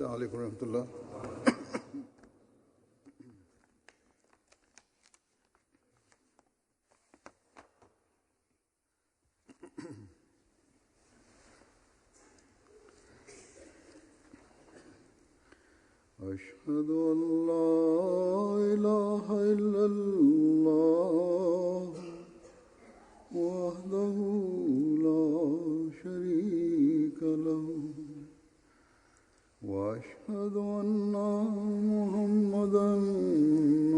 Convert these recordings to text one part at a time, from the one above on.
السلام عليكم ورحمة الله. أشهد أن لا إله إلا الله وحده لا شريك له وأشهد أن محمدًا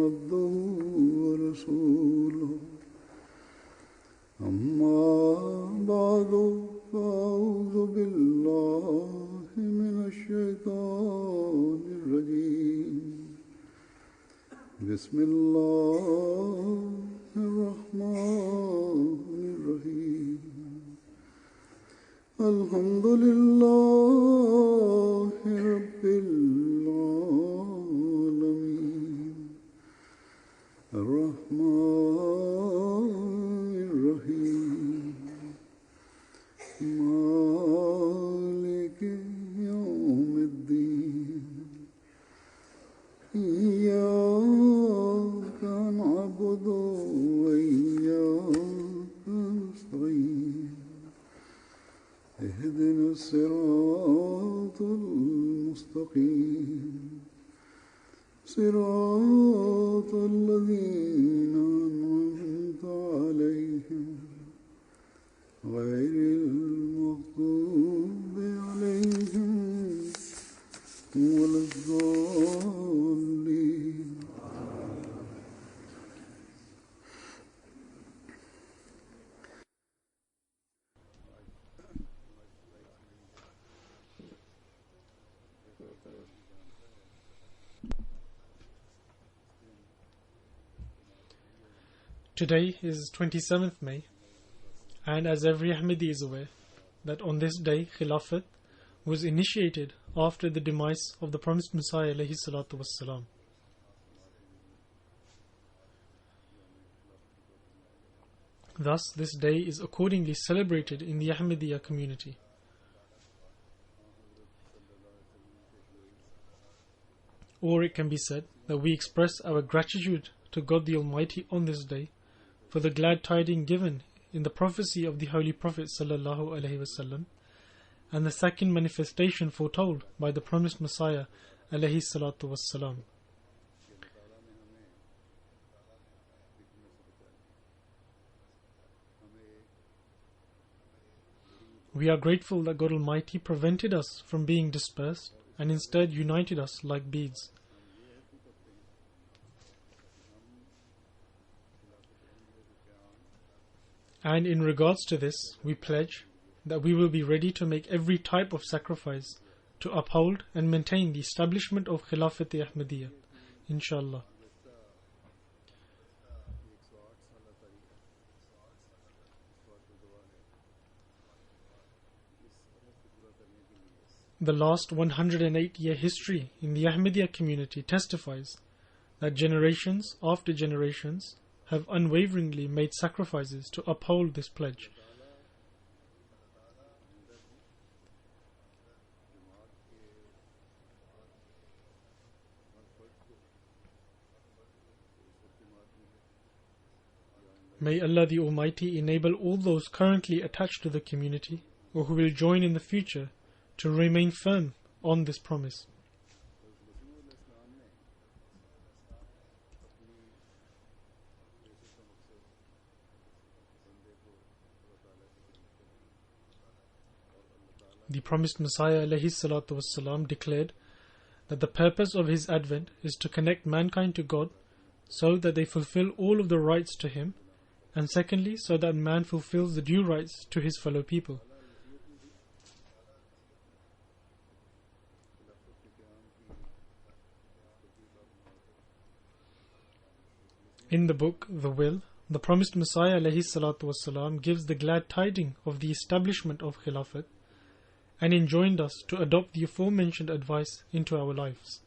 عبده ورسوله أما بعد فأعوذ بالله من الشيطان الرجيم بسم الله الرحمن الرحيم الحمد لله رب العالمين الرحمن الرحيم مالك يوم الدين إياك نعبد وإياك نستعين اهدنا الصراط المستقيم صراط الذين أنعمت عليهم غير المغضوب عليهم ولا الضالين. Today is 27th May, and as every Ahmadi is aware, that on this day Khilafat was initiated after the demise of the promised Messiah alayhi salatu wassalam. Thus, this day is accordingly celebrated in the Ahmadiyya community. Or it can be said that we express our gratitude to God the Almighty on this day for the glad tidings given in the prophecy of the Holy Prophet sallallahu alaihi wasallam, and the second manifestation foretold by the promised Messiah alayhi salatu wassalam. We are grateful that God Almighty prevented us from being dispersed and instead united us like beads. And in regards to this, we pledge that we will be ready to make every type of sacrifice to uphold and maintain the establishment of Khilafat Ahmadiyya, inshallah. The last 108-year history in the Ahmadiyya community testifies that generations after generations have unwaveringly made sacrifices to uphold this pledge. May Allah the Almighty enable all those currently attached to the community or who will join in the future to remain firm on this promise. The promised Messiah alayhi salatu wassalam declared that the purpose of his advent is to connect mankind to God so that they fulfill all of the rights to him, and secondly so that man fulfills the due rights to his fellow people. In the book The Will, the promised Messiah alayhi salatu wassalam gives the glad tidings of the establishment of Khilafat and enjoined us to adopt the aforementioned advice into our lives.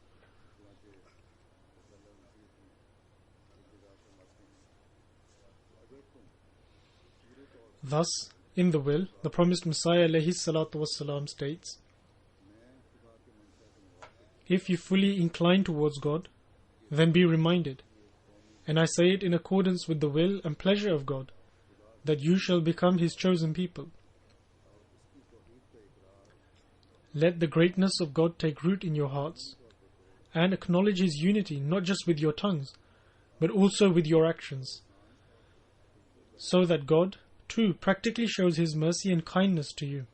Thus, in the will, the promised Messiah alayhi salatu wassalam states, if you fully incline towards God, then be reminded, and I say it in accordance with the will and pleasure of God, that you shall become His chosen people. Let the greatness of God take root in your hearts, and acknowledge His unity not just with your tongues, but also with your actions, so that God, too, practically shows His mercy and kindness to you.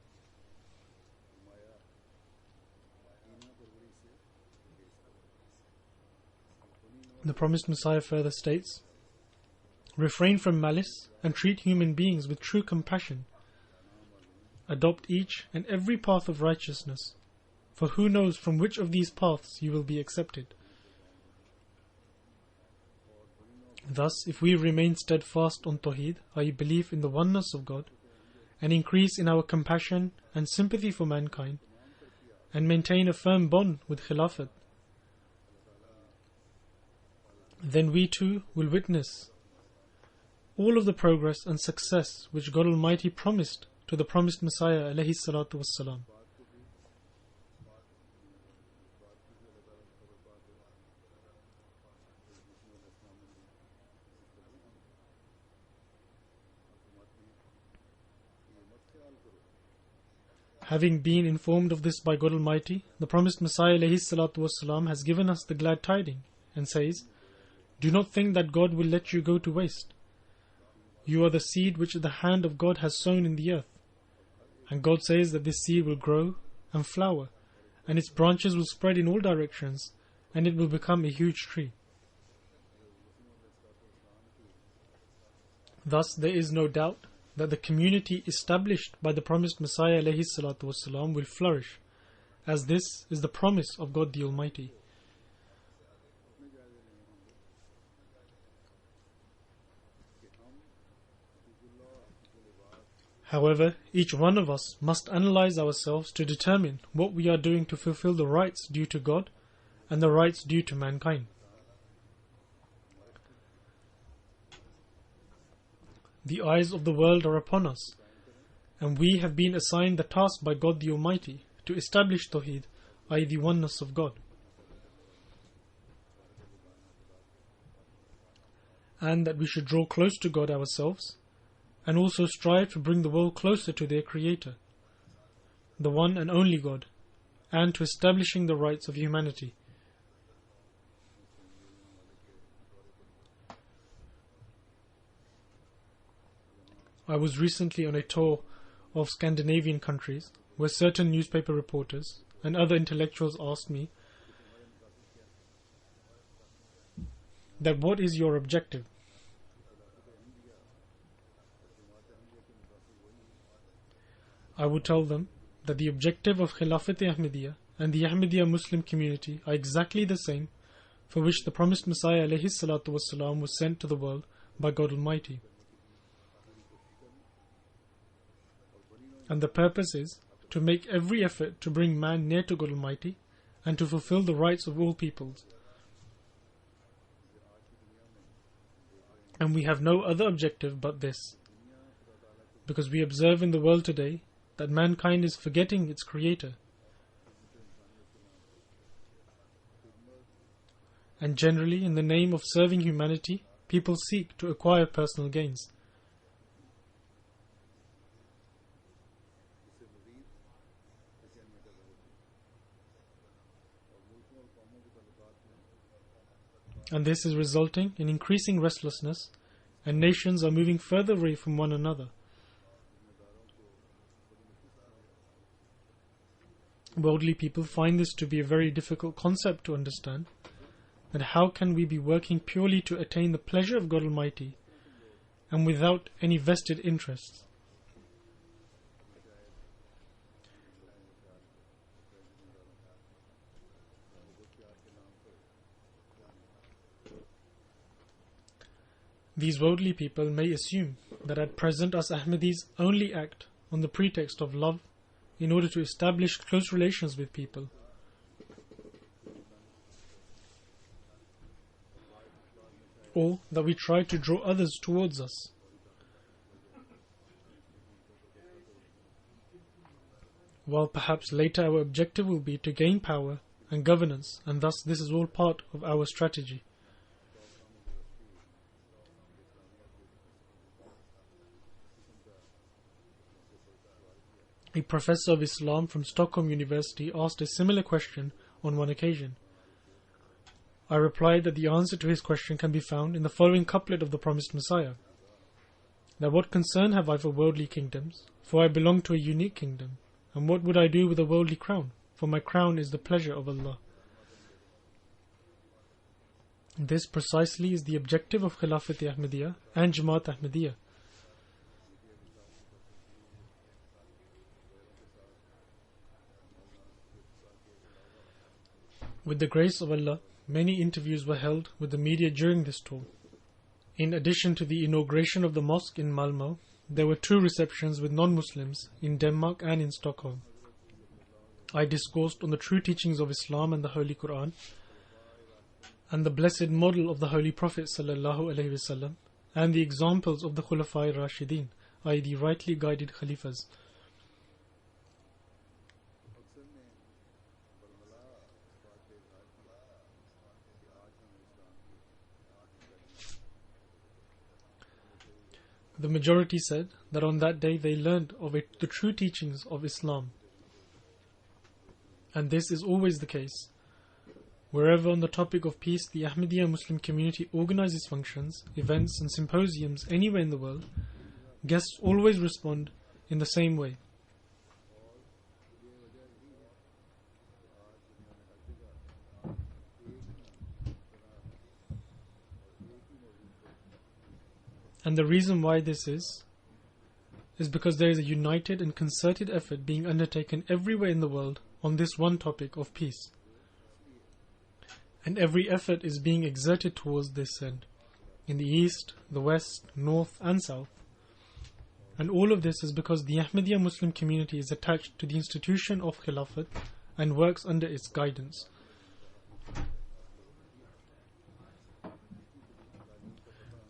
The promised Messiah further states, refrain from malice and treat human beings with true compassion. Adopt each and every path of righteousness, for who knows from which of these paths you will be accepted. Thus, if we remain steadfast on Tawheed, i.e. belief in the oneness of God, and increase in our compassion and sympathy for mankind, and maintain a firm bond with Khilafat, then we too will witness all of the progress and success which God Almighty promised to the promised Messiah alayhi salatu wassalam. Having been informed of this by God Almighty, the promised Messiah alayhi salatu wassalam has given us the glad tiding and says, do not think that God will let you go to waste. You are the seed which the hand of God has sown in the earth. And God says that this seed will grow and flower, and its branches will spread in all directions, and it will become a huge tree. Thus, there is no doubt that the community established by the promised Messiah alayhi salatu wasalam will flourish, as this is the promise of God the Almighty. However, each one of us must analyze ourselves to determine what we are doing to fulfill the rights due to God and the rights due to mankind. The eyes of the world are upon us, and we have been assigned the task by God the Almighty to establish Tawheed, i.e. the oneness of God. And that we should draw close to God ourselves, and also strive to bring the world closer to their Creator, the one and only God, and to establishing the rights of humanity. I was recently on a tour of Scandinavian countries where certain newspaper reporters and other intellectuals asked me that what is your objective? I would tell them that the objective of Khilafat-e-Ahmadiyya and the Ahmadiyya Muslim community are exactly the same for which the promised Messiah alayhi salatu wasalam was sent to the world by God Almighty. And the purpose is to make every effort to bring man near to God Almighty and to fulfill the rights of all peoples. And we have no other objective but this, because we observe in the world today that mankind is forgetting its Creator. And generally, in the name of serving humanity, people seek to acquire personal gains. And this is resulting in increasing restlessness, and nations are moving further away from one another. Worldly people find this to be a very difficult concept to understand, that how can we be working purely to attain the pleasure of God Almighty and without any vested interests? These worldly people may assume that at present us Ahmadis only act on the pretext of love in order to establish close relations with people. Or that we try to draw others towards us. While perhaps later our objective will be to gain power and governance, and thus this is all part of our strategy. A professor of Islam from Stockholm University asked a similar question on one occasion. I replied that the answer to his question can be found in the following couplet of the Promised Messiah. That what concern have I for worldly kingdoms? For I belong to a unique kingdom. And what would I do with a worldly crown? For my crown is the pleasure of Allah. This precisely is the objective of Khilafat Ahmadiyya and Jamaat Ahmadiyya. With the grace of Allah, many interviews were held with the media during this tour. In addition to the inauguration of the mosque in Malmö, there were 2 receptions with non-Muslims in Denmark and in Stockholm. I discoursed on the true teachings of Islam and the Holy Quran, and the blessed model of the Holy Prophet ﷺ, and the examples of the Khulafai Rashidin, i.e. the rightly guided Khalifas. The majority said that on that day they learned of the true teachings of Islam. And this is always the case. Wherever on the topic of peace the Ahmadiyya Muslim community organizes functions, events and symposiums anywhere in the world, guests always respond in the same way. And the reason why this is because there is a united and concerted effort being undertaken everywhere in the world on this one topic of peace. And every effort is being exerted towards this end, in the east, the west, north and south. And all of this is because the Ahmadiyya Muslim community is attached to the institution of Khilafat and works under its guidance.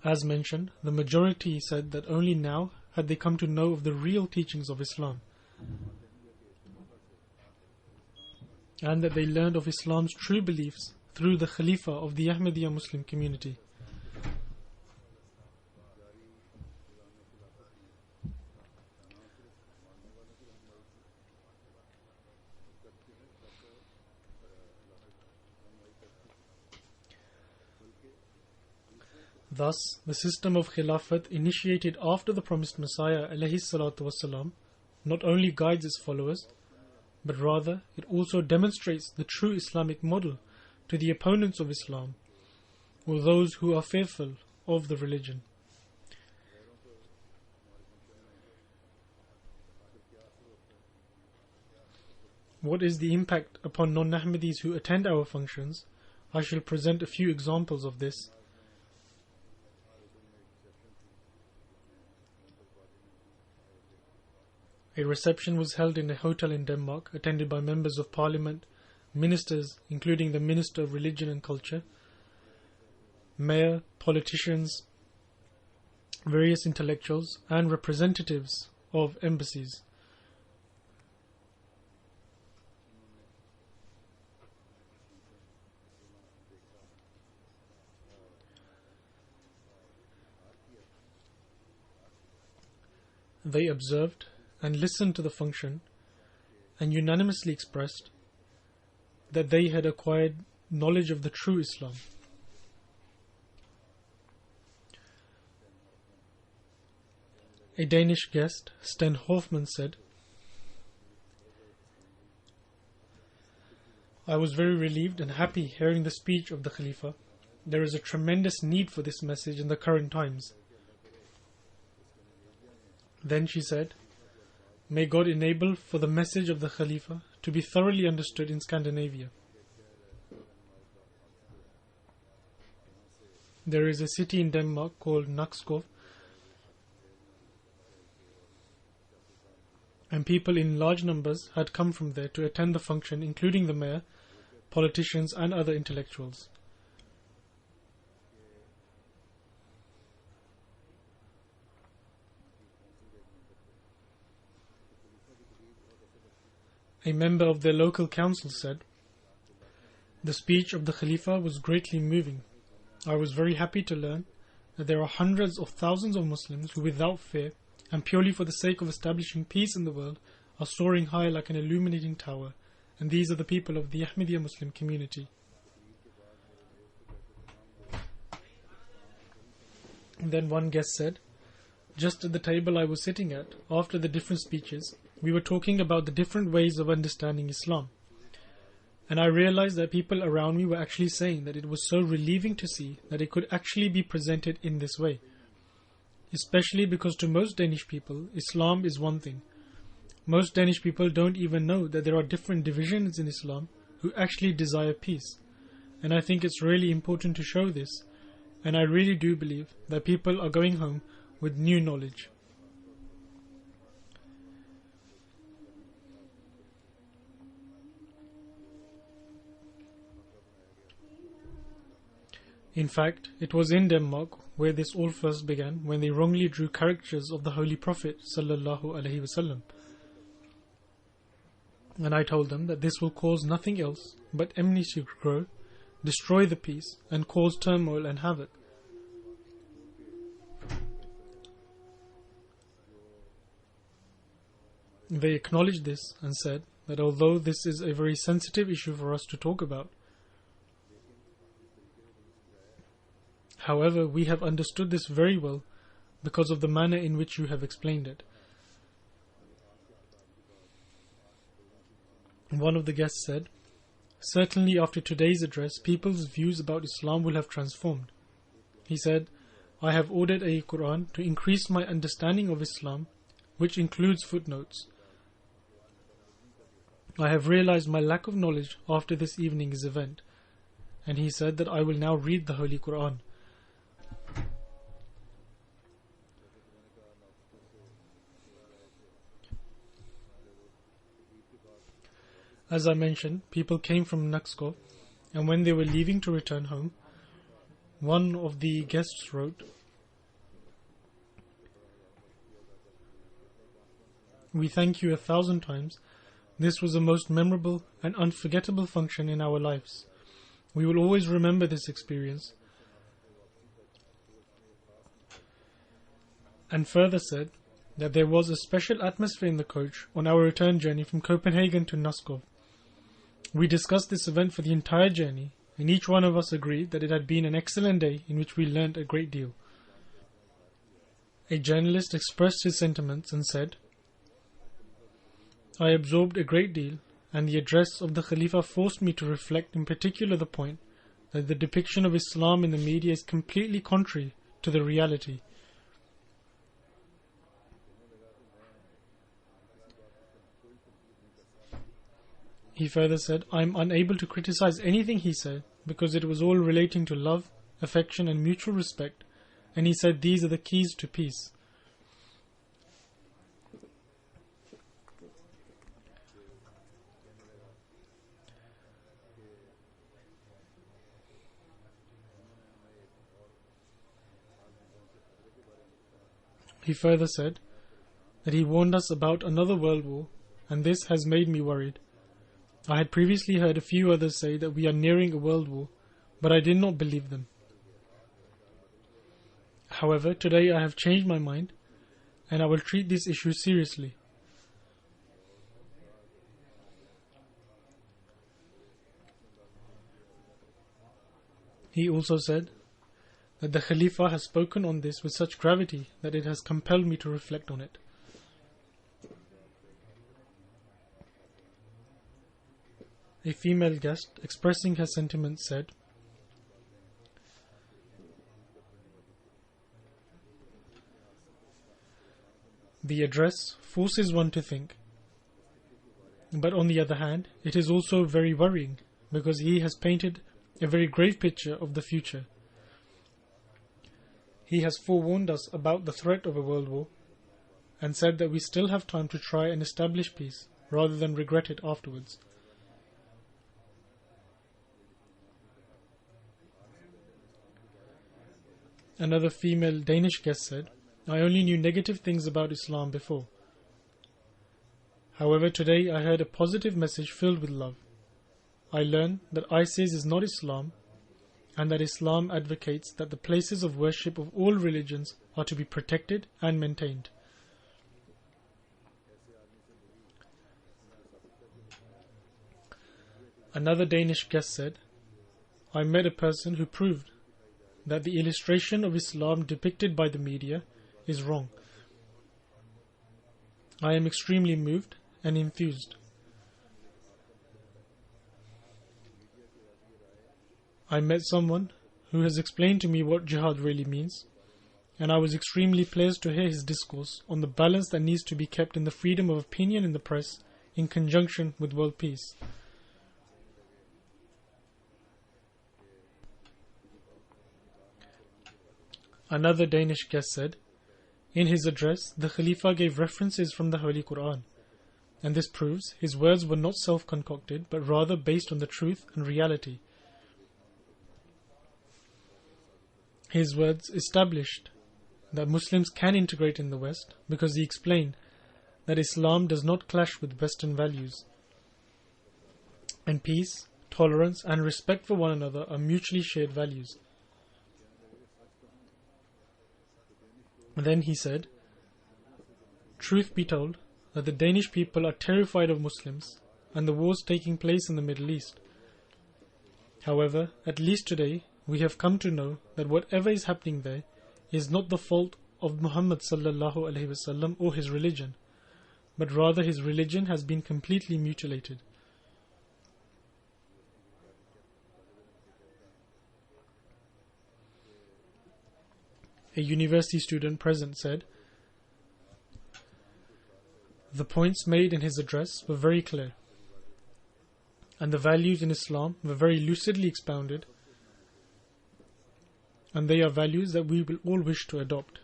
As mentioned, the majority said that only now had they come to know of the real teachings of Islam, and that they learned of Islam's true beliefs through the Khalifa of the Ahmadiyya Muslim community. Thus, the system of Khilafat initiated after the promised Messiah ﷺ not only guides its followers, but rather it also demonstrates the true Islamic model to the opponents of Islam, or those who are fearful of the religion. What is the impact upon non-Ahmadis who attend our functions? I shall present a few examples of this. A reception was held in a hotel in Denmark, attended by members of parliament, ministers, including the Minister of Religion and Culture, mayor, politicians, various intellectuals, and representatives of embassies. They observed and listened to the function and unanimously expressed that they had acquired knowledge of the true Islam. A Danish guest, Sten Hoffman, said, "I was very relieved and happy hearing the speech of the Khalifa. There is a tremendous need for this message in the current times." Then she said, "May God enable for the message of the Khalifa to be thoroughly understood in Scandinavia." There is a city in Denmark called Nakskov, and people in large numbers had come from there to attend the function, including the mayor, politicians and other intellectuals. A member of their local council said, The speech of the Khalifa was greatly moving. I was very happy to learn that there are hundreds of thousands of Muslims who, without fear and purely for the sake of establishing peace in the world, are soaring high like an illuminating tower, and these are the people of the Ahmadiyya Muslim community. And then one guest said, just at the table I was sitting at, after the different speeches, we were talking about the different ways of understanding Islam. And I realized that people around me were actually saying that it was so relieving to see that it could actually be presented in this way. Especially because to most Danish people, Islam is one thing. Most Danish people don't even know that there are different divisions in Islam who actually desire peace. And I think it's really important to show this. And I really do believe that people are going home with new knowledge. In fact, it was in Denmark where this all first began, when they wrongly drew caricatures of the Holy Prophet sallallahu alaihi wasallam. And I told them that this will cause nothing else but enmity to grow, destroy the peace, and cause turmoil and havoc. They acknowledged this and said that although this is a very sensitive issue for us to talk about, however, we have understood this very well because of the manner in which you have explained it. One of the guests said, certainly after today's address, people's views about Islam will have transformed. He said, I have ordered a Quran to increase my understanding of Islam, which includes footnotes. I have realized my lack of knowledge after this evening's event, and he said that I will now read the Holy Quran. As I mentioned, people came from Nakskov, and when they were leaving to return home, one of the guests wrote, "We thank you 1,000 times. This was the most memorable and unforgettable function in our lives. We will always remember this experience." And further said that there was a special atmosphere in the coach on our return journey from Copenhagen to Nakskov. We discussed this event for the entire journey, and each one of us agreed that it had been an excellent day in which we learned a great deal. A journalist expressed his sentiments and said, I absorbed a great deal, and the address of the Khalifa forced me to reflect in particular the point that the depiction of Islam in the media is completely contrary to the reality. He further said, I am unable to criticize anything he said because it was all relating to love, affection and mutual respect, and he said these are the keys to peace. He further said that he warned us about another world war, and this has made me worried. I had previously heard a few others say that we are nearing a world war, but I did not believe them. However, today I have changed my mind, and I will treat this issue seriously. He also said that the Khalifa has spoken on this with such gravity that it has compelled me to reflect on it. A female guest, expressing her sentiments, said, The address forces one to think, but on the other hand, it is also very worrying because he has painted a very grave picture of the future. He has forewarned us about the threat of a world war and said that we still have time to try and establish peace rather than regret it afterwards. Another female Danish guest said, I only knew negative things about Islam before. However, today I heard a positive message filled with love. I learn that ISIS is not Islam, and that Islam advocates that the places of worship of all religions are to be protected and maintained. Another Danish guest said, I met a person who proved that the illustration of Islam depicted by the media is wrong. I am extremely moved and enthused. I met someone who has explained to me what jihad really means, and I was extremely pleased to hear his discourse on the balance that needs to be kept in the freedom of opinion in the press in conjunction with world peace. Another Danish guest said, in his address, the Khalifa gave references from the Holy Quran, and this proves his words were not self-concocted, but rather based on the truth and reality. His words established that Muslims can integrate in the West because he explained that Islam does not clash with Western values, and peace, tolerance, and respect for one another are mutually shared values. And then he said, truth be told, that the Danish people are terrified of Muslims and the wars taking place in the Middle East. However, at least today, we have come to know that whatever is happening there is not the fault of Muhammad sallallahu alaihi wasallam or his religion, but rather his religion has been completely mutilated. A university student present said, the points made in his address were very clear, and the values in Islam were very lucidly expounded, and they are values that we will all wish to adopt.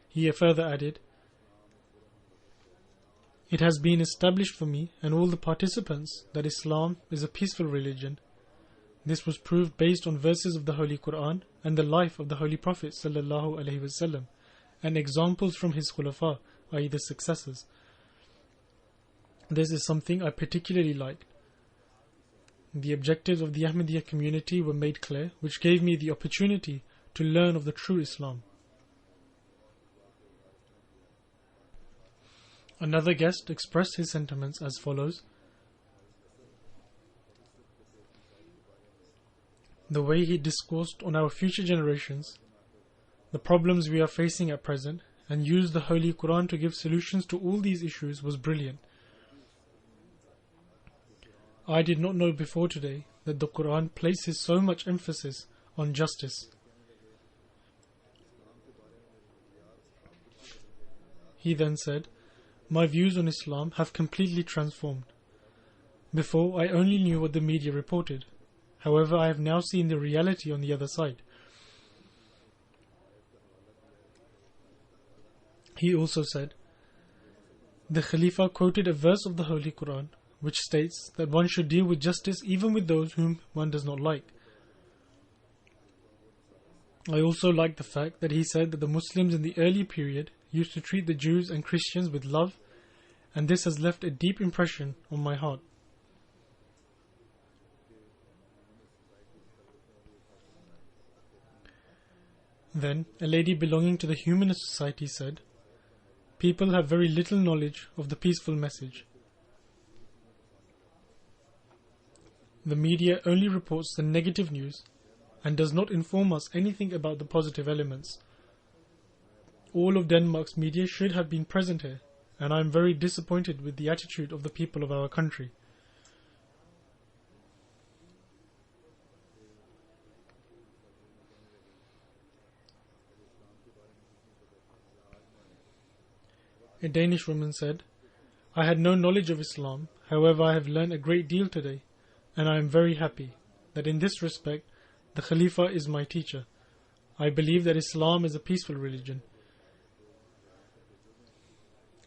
He further added, it has been established for me and all the participants that Islam is a peaceful religion. This was proved based on verses of the Holy Quran and the life of the Holy Prophet sallallahu alaihi wasallam, and examples from his khulafa, i.e. the successors. This is something I particularly liked. The objectives of the Ahmadiyya community were made clear, which gave me the opportunity to learn of the true Islam. Another guest expressed his sentiments as follows. The way he discoursed on our future generations, the problems we are facing at present, and used the Holy Quran to give solutions to all these issues was brilliant. I did not know before today that the Quran places so much emphasis on justice. He then said, my views on Islam have completely transformed. Before, I only knew what the media reported. However, I have now seen the reality on the other side. He also said, the Khalifa quoted a verse of the Holy Quran which states that one should deal with justice even with those whom one does not like. I also like the fact that he said that the Muslims in the early period used to treat the Jews and Christians with love, and this has left a deep impression on my heart. Then, a lady belonging to the Humanist Society said, people have very little knowledge of the peaceful message. The media only reports the negative news and does not inform us anything about the positive elements. All of Denmark's media should have been present here, and I am very disappointed with the attitude of the people of our country. A Danish woman said, I had no knowledge of Islam, however I have learned a great deal today, and I am very happy that in this respect the Khalifa is my teacher. I believe that Islam is a peaceful religion.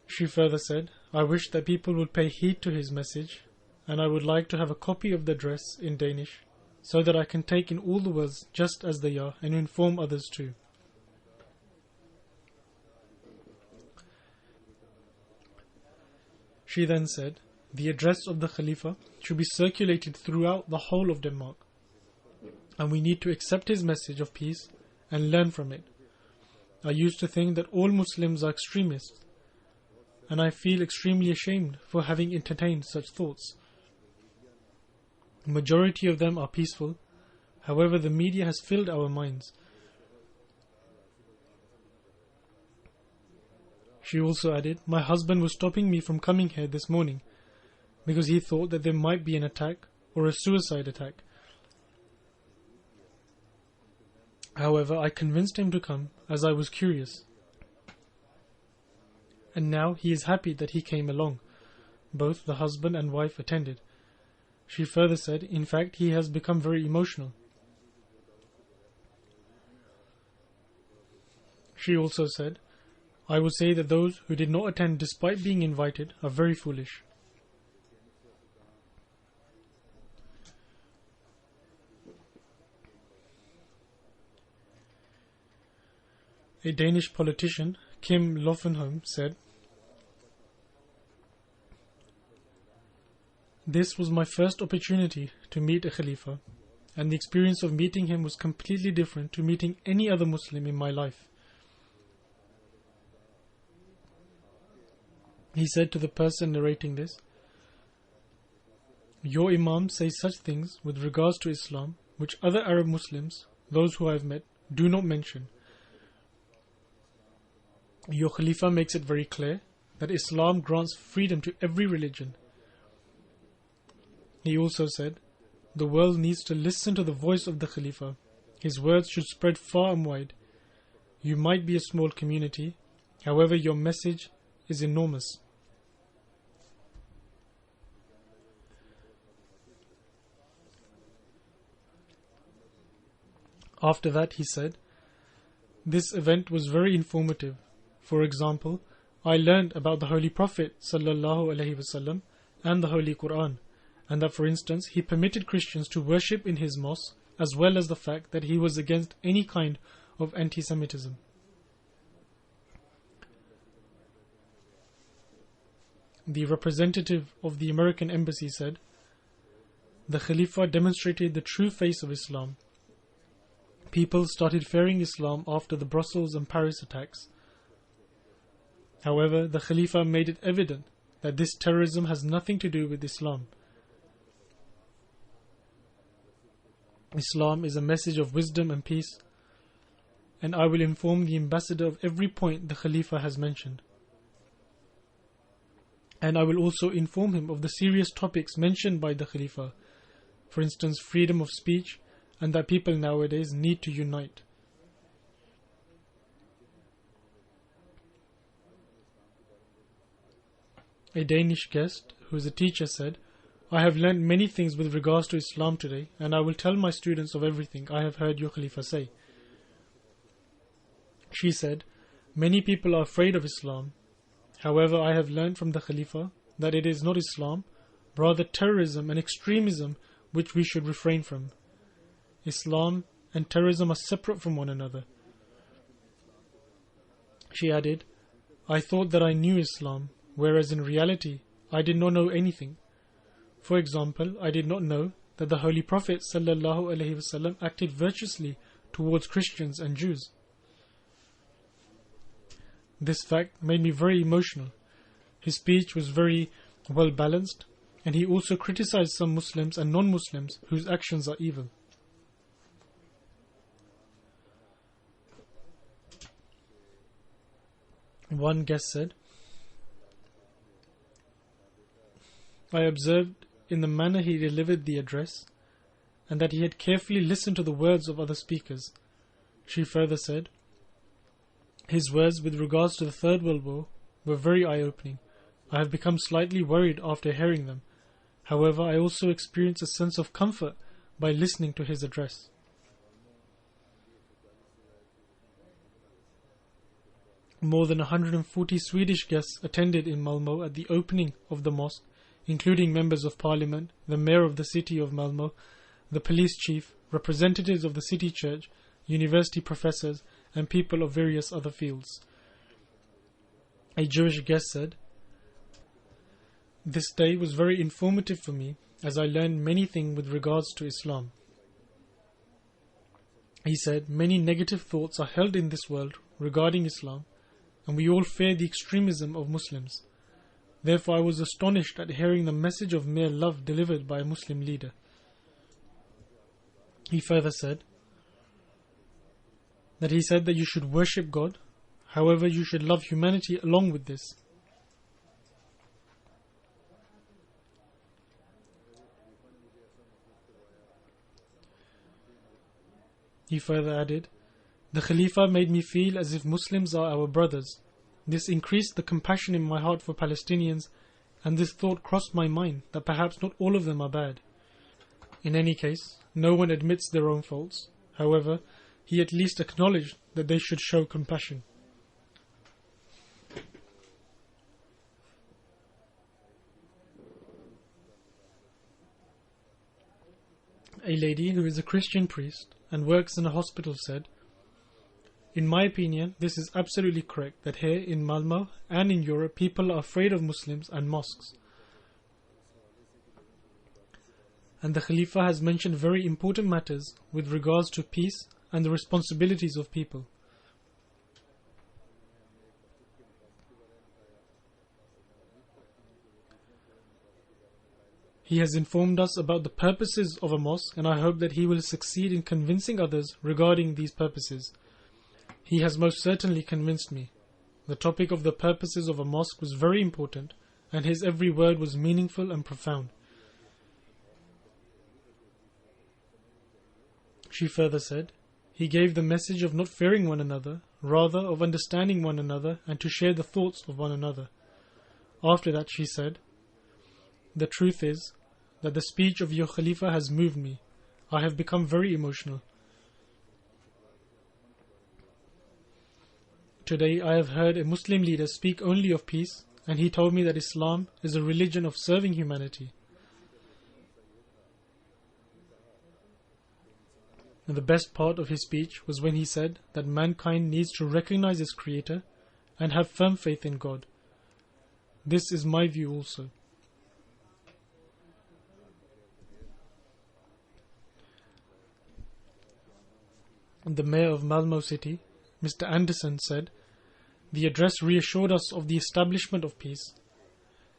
She further said, I wish that people would pay heed to his message, and I would like to have a copy of the address in Danish, so that I can take in all the words just as they are and inform others too. She then said, the address of the Khalifa should be circulated throughout the whole of Denmark, and we need to accept his message of peace and learn from it. I used to think that all Muslims are extremists, and I feel extremely ashamed for having entertained such thoughts. The majority of them are peaceful. However, the media has filled our minds. She also added, my husband was stopping me from coming here this morning because he thought that there might be an attack or a suicide attack. However, I convinced him to come as I was curious. And now he is happy that he came along. Both the husband and wife attended. She further said, in fact, he has become very emotional. She also said, I would say that those who did not attend despite being invited are very foolish. A Danish politician, Kim Loffenholm, said, this was my first opportunity to meet a Khalifa, and the experience of meeting him was completely different to meeting any other Muslim in my life. He said to the person narrating this, your Imam says such things with regards to Islam which other Arab Muslims, those who I have met, do not mention. Your Khalifa makes it very clear that Islam grants freedom to every religion. He also said, the world needs to listen to the voice of the Khalifa. His words should spread far and wide. You might be a small community, however your message is enormous. After that he said, this event was very informative. For example, I learned about the Holy Prophet ﷺ and the Holy Quran, and that, for instance, he permitted Christians to worship in his mosque, as well as the fact that he was against any kind of anti-Semitism. The representative of the American embassy said, the Khalifa demonstrated the true face of Islam. People started fearing Islam after the Brussels and Paris attacks. However, the Khalifa made it evident that this terrorism has nothing to do with Islam. Islam is a message of wisdom and peace, and I will inform the ambassador of every point the Khalifa has mentioned. And I will also inform him of the serious topics mentioned by the Khalifa, for instance, freedom of speech, and that people nowadays need to unite. A Danish guest, who is a teacher, said, I have learned many things with regards to Islam today, and I will tell my students of everything I have heard your Khalifa say. She said, many people are afraid of Islam. However, I have learned from the Khalifa that it is not Islam, rather terrorism and extremism which we should refrain from. Islam and terrorism are separate from one another. She added, I thought that I knew Islam, whereas in reality I did not know anything. For example, I did not know that the Holy Prophet ﷺ acted virtuously towards Christians and Jews. This fact made me very emotional. His speech was very well balanced, and he also criticized some Muslims and non-Muslims whose actions are evil. One guest said, I observed in the manner he delivered the address, and that he had carefully listened to the words of other speakers. She further said, his words with regards to the Third World War were very eye-opening. I have become slightly worried after hearing them. However, I also experienced a sense of comfort by listening to his address. More than 140 Swedish guests attended in Malmö at the opening of the mosque, including members of parliament, the mayor of the city of Malmö, the police chief, representatives of the city church, university professors, and people of various other fields. A Jewish guest said, This day was very informative for me as I learned many things with regards to Islam. He said, many negative thoughts are held in this world regarding Islam, and we all fear the extremism of Muslims. Therefore I was astonished at hearing the message of mere love delivered by a Muslim leader. He further said that you should worship God, however you should love humanity along with this. He further added, the Khalifa made me feel as if Muslims are our brothers. This increased the compassion in my heart for Palestinians, and this thought crossed my mind that perhaps not all of them are bad. In any case, no one admits their own faults. However, he at least acknowledged that they should show compassion. A lady who is a Christian priest and works in a hospital said, in my opinion, this is absolutely correct that here in Malmo and in Europe people are afraid of Muslims and mosques. And the Khalifa has mentioned very important matters with regards to peace and the responsibilities of people. He has informed us about the purposes of a mosque, and I hope that he will succeed in convincing others regarding these purposes. He has most certainly convinced me. The topic of the purposes of a mosque was very important, and his every word was meaningful and profound. She further said, he gave the message of not fearing one another, rather of understanding one another and to share the thoughts of one another. After that she said, the truth is that the speech of your Khalifa has moved me. I have become very emotional. Today I have heard a Muslim leader speak only of peace, and he told me that Islam is a religion of serving humanity. And the best part of his speech was when he said that mankind needs to recognize its Creator and have firm faith in God. This is my view also. The mayor of Malmo city, Mr. Anderson, said, the address reassured us of the establishment of peace.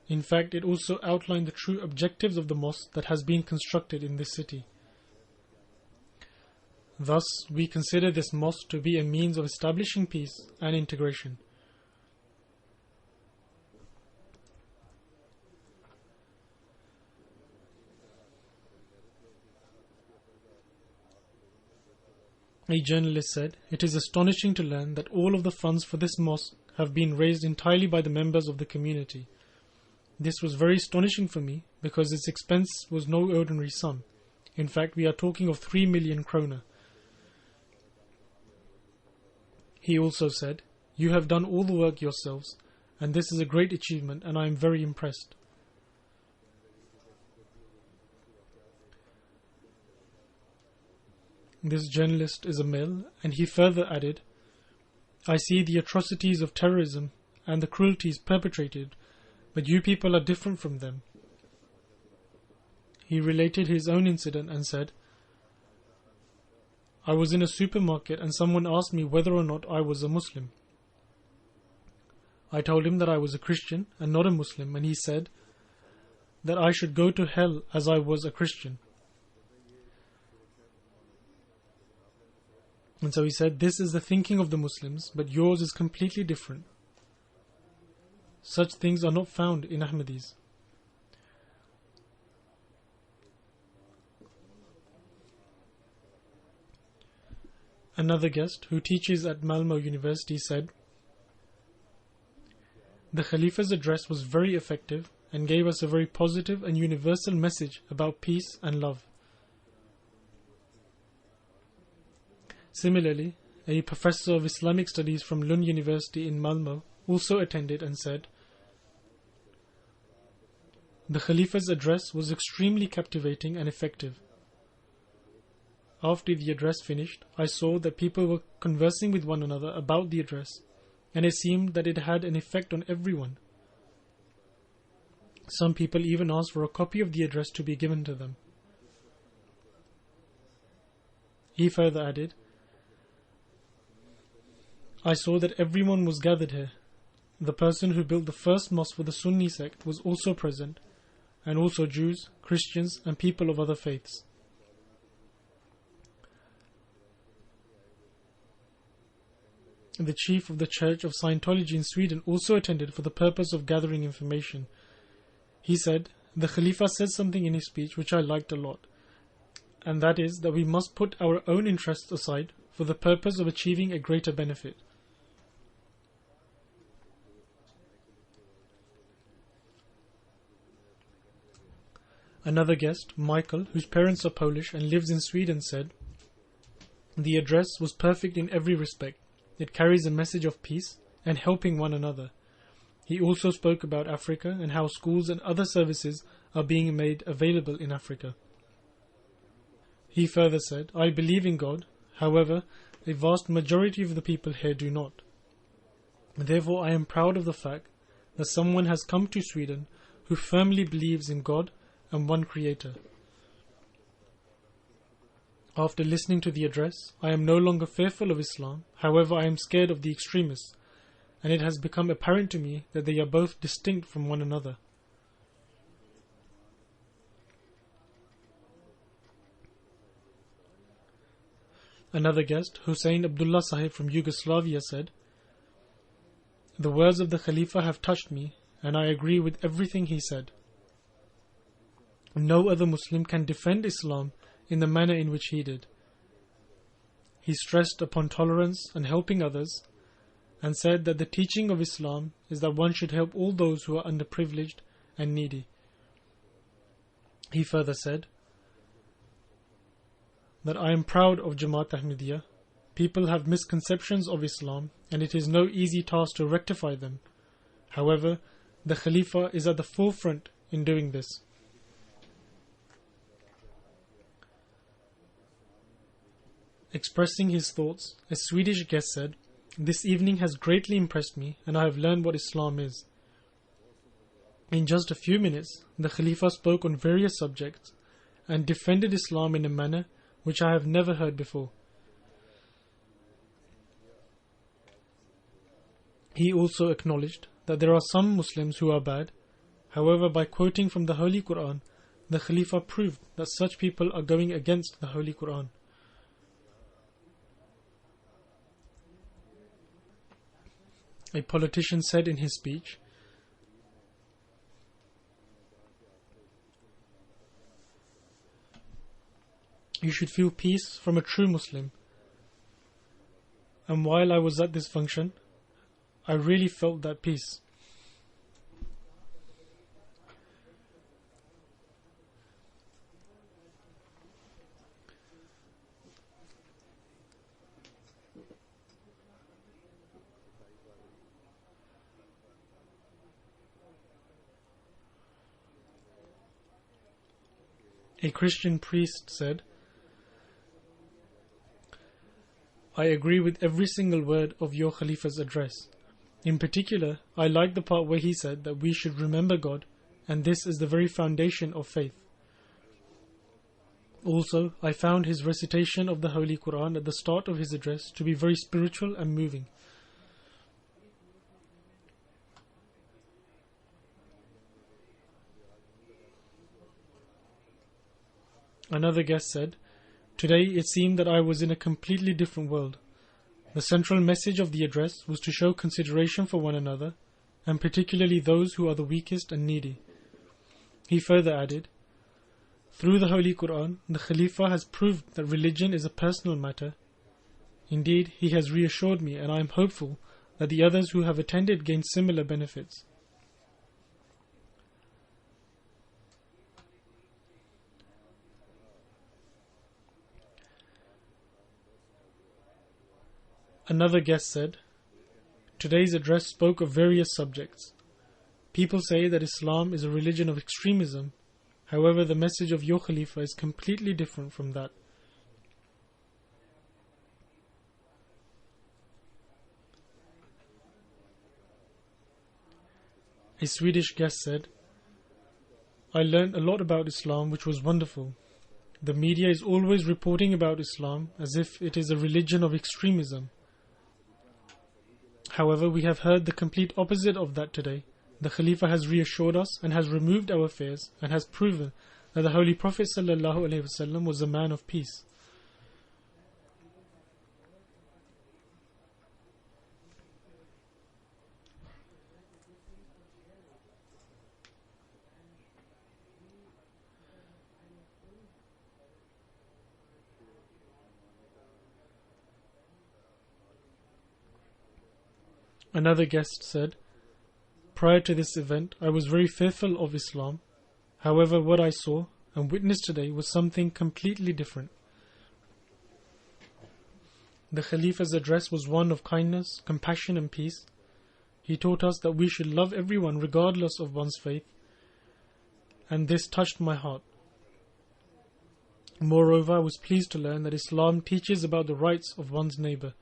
In fact, it also outlined the true objectives of the mosque that has been constructed in this city. Thus, we consider this mosque to be a means of establishing peace and integration. A journalist said, it is astonishing to learn that all of the funds for this mosque have been raised entirely by the members of the community. This was very astonishing for me because its expense was no ordinary sum. In fact, we are talking of 3 million kroner. He also said, you have done all the work yourselves, and this is a great achievement, and I am very impressed. This journalist is a male, and he further added, I see the atrocities of terrorism and the cruelties perpetrated, but you people are different from them. He related his own incident and said, I was in a supermarket and someone asked me whether or not I was a Muslim. I told him that I was a Christian and not a Muslim, and he said that I should go to hell as I was a Christian. And so he said, this is the thinking of the Muslims, but yours is completely different. Such things are not found in Ahmadis. Another guest who teaches at Malmo University said, the Khalifa's address was very effective and gave us a very positive and universal message about peace and love. Similarly, a professor of Islamic studies from Lund University in Malmo also attended and said, the Khalifa's address was extremely captivating and effective. After the address finished, I saw that people were conversing with one another about the address, and it seemed that it had an effect on everyone. Some people even asked for a copy of the address to be given to them. He further added, I saw that everyone was gathered here. The person who built the first mosque for the Sunni sect was also present, and also Jews, Christians, and people of other faiths. The chief of the Church of Scientology in Sweden also attended for the purpose of gathering information. He said, the Khalifa said something in his speech which I liked a lot, and that is that we must put our own interests aside for the purpose of achieving a greater benefit. Another guest, Michael, whose parents are Polish and lives in Sweden, said, the address was perfect in every respect. It carries a message of peace and helping one another. He also spoke about Africa and how schools and other services are being made available in Africa. He further said, I believe in God, however, a vast majority of the people here do not. Therefore, I am proud of the fact that someone has come to Sweden who firmly believes in God and one Creator. After listening to the address, I am no longer fearful of Islam, however I am scared of the extremists, and it has become apparent to me that they are both distinct from one another. Another guest, Hussein Abdullah Sahib from Yugoslavia, said, the words of the Khalifa have touched me, and I agree with everything he said. No other Muslim can defend Islam in the manner in which he did. He stressed upon tolerance and helping others, and said that the teaching of Islam is that one should help all those who are underprivileged and needy. He further said that I am proud of Jamaat Ahmadiyya. People have misconceptions of Islam, and it is no easy task to rectify them. However, the Khalifa is at the forefront in doing this. Expressing his thoughts, a Swedish guest said, this evening has greatly impressed me and I have learned what Islam is. In just a few minutes, the Khalifa spoke on various subjects and defended Islam in a manner which I have never heard before. He also acknowledged that there are some Muslims who are bad. However, by quoting from the Holy Quran, the Khalifa proved that such people are going against the Holy Quran. A politician said in his speech, you should feel peace from a true Muslim. And while I was at this function, I really felt that peace. A Christian priest said, I agree with every single word of your Khalifa's address. In particular, I like the part where he said that we should remember God, and this is the very foundation of faith. Also, I found his recitation of the Holy Quran at the start of his address to be very spiritual and moving. Another guest said, today it seemed that I was in a completely different world. The central message of the address was to show consideration for one another, and particularly those who are the weakest and needy. He further added, through the Holy Quran, the Khalifa has proved that religion is a personal matter. Indeed, he has reassured me, and I am hopeful that the others who have attended gain similar benefits. Another guest said, today's address spoke of various subjects. People say that Islam is a religion of extremism. However, the message of your Khalifa is completely different from that. A Swedish guest said, I learned a lot about Islam, which was wonderful. The media is always reporting about Islam as if it is a religion of extremism. However, we have heard the complete opposite of that today. The Khalifa has reassured us and has removed our fears and has proven that the Holy Prophet ﷺ was a man of peace. Another guest said, "Prior to this event, I was very fearful of Islam. However, what I saw and witnessed today was something completely different." The Khalifa's address was one of kindness, compassion and peace. He taught us that we should love everyone regardless of one's faith, and this touched my heart. Moreover, I was pleased to learn that Islam teaches about the rights of one's neighbor.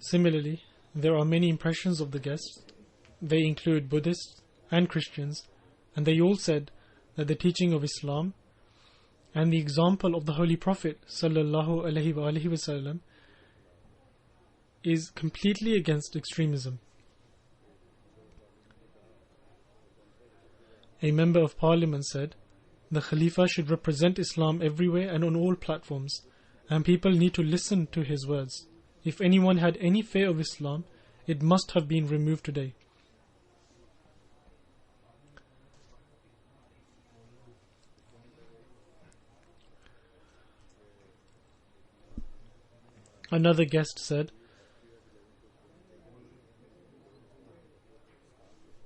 Similarly, there are many impressions of the guests. They include Buddhists and Christians, and they all said that the teaching of Islam and the example of the Holy Prophet ﷺ is completely against extremism. A member of parliament said, "The Khalifa should represent Islam everywhere and on all platforms, and people need to listen to his words. If anyone had any fear of Islam, it must have been removed today." Another guest said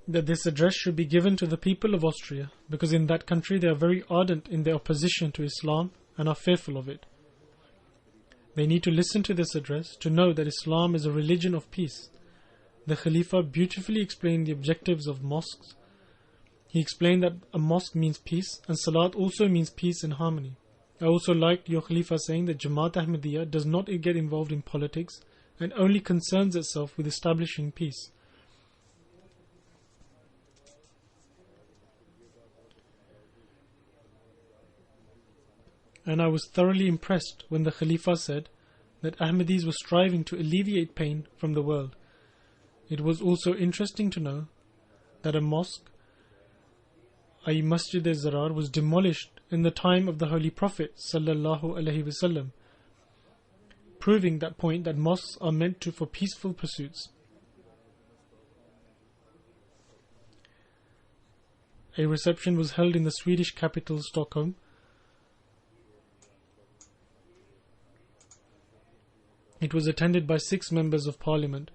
that this address should be given to the people of Austria because in that country they are very ardent in their opposition to Islam and are fearful of it. They need to listen to this address to know that Islam is a religion of peace. The Khalifa beautifully explained the objectives of mosques. He explained that a mosque means peace and Salat also means peace and harmony. I also liked your Khalifa saying that Jamaat Ahmadiyya does not get involved in politics and only concerns itself with establishing peace. And I was thoroughly impressed when the Khalifa said that Ahmadis were striving to alleviate pain from the world. It was also interesting to know that a mosque, i.e. Masjid-e-Zarar, was demolished in the time of the Holy Prophet ﷺ, proving that point that mosques are meant for peaceful pursuits. A reception was held in the Swedish capital Stockholm. It was attended by 6 members of parliament,